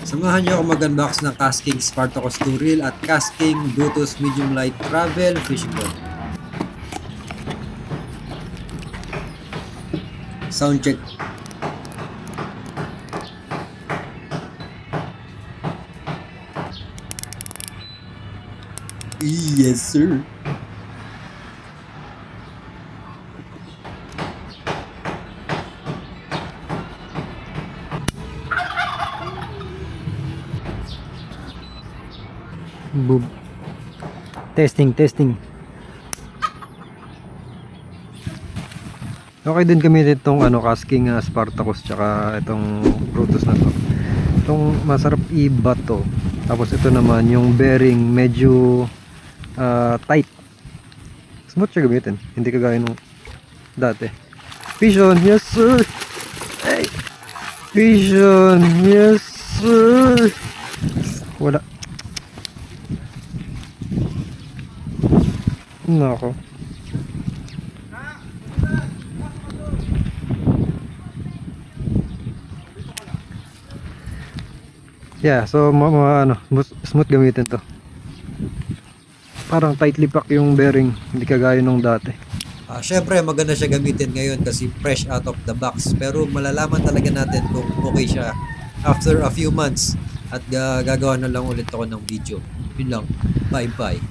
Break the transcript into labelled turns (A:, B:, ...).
A: Samahan niyo ako mag-unbox ng Kasking Spartacus 2 Reel at Kasking Bluetooth Medium Light Travel Fishing Rod. Sound check. Yes, sir.
B: Boob. Testing. Okay din kami itong Kasking Spartacus tsaka itong Brutus na to. Itong masarap i-bato. Tapos ito naman yung bearing medyo tight. Smooth siya gamitin. Hindi kagaya nung dati. Vision, yes sir. Hey. Vision, yes sir. Wala. Nako. Yeah, so smooth gamitin to. Parang tightly pack yung bearing, hindi kagaya nung dati.
A: Syempre maganda siya gamitin ngayon kasi fresh out of the box. Pero malalaman talaga natin kung okay siya after a few months at gagawa na lang ulit ako ng video. Yun lang. Bye bye.